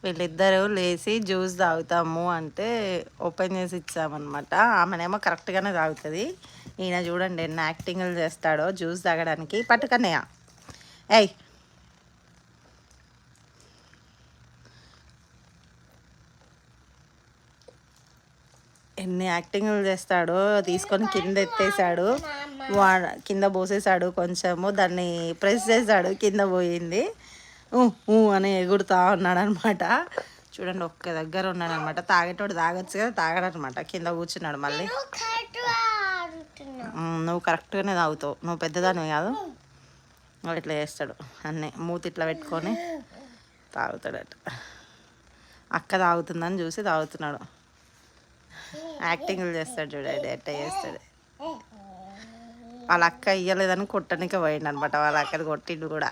వీళ్ళిద్దరూ లేచి జ్యూస్ తాగుతాము అంటే ఓపెన్ చేసి ఇచ్చామన్నమాట. ఆమెనేమో కరెక్ట్గానే తాగుతుంది. ఈయన చూడండి ఎన్ని యాక్టింగ్లు చేస్తాడో జ్యూస్ తాగడానికి. పట్టుకన్నయ్య ఏయ్ ఎన్ని యాక్టింగ్లు చేస్తాడో. తీసుకొని కింద ఎత్తేసాడు, కింద పోసేసాడు, కొంచెము దాన్ని ప్రెస్ చేశాడు, కింద పోయింది. అని ఎగురుతా ఉన్నాడు అనమాట. చూడండి ఒక్క దగ్గర ఉన్నాడు అనమాట. తాగేటోడు తాగొచ్చు కదా, తాగడనమాట. కింద కూర్చున్నాడు. మళ్ళీ నువ్వు కరెక్ట్గానే తాగుతావు, నువ్వు పెద్దదానివి కాదు. వాడు ఇట్లా చేస్తాడు అన్నీ, మూతి ఇట్లా పెట్టుకొని తాగుతాడట. అక్క తాగుతుందని చూసి తాగుతున్నాడు. యాక్టింగ్లు చేస్తాడు చూడండి ఎట్ట చేస్తాడు. వాళ్ళ అక్క ఇయ్యలేదని కొట్టడానికి పోయిండు అనమాట. వాళ్ళ అక్కని కొట్టిండు కూడా.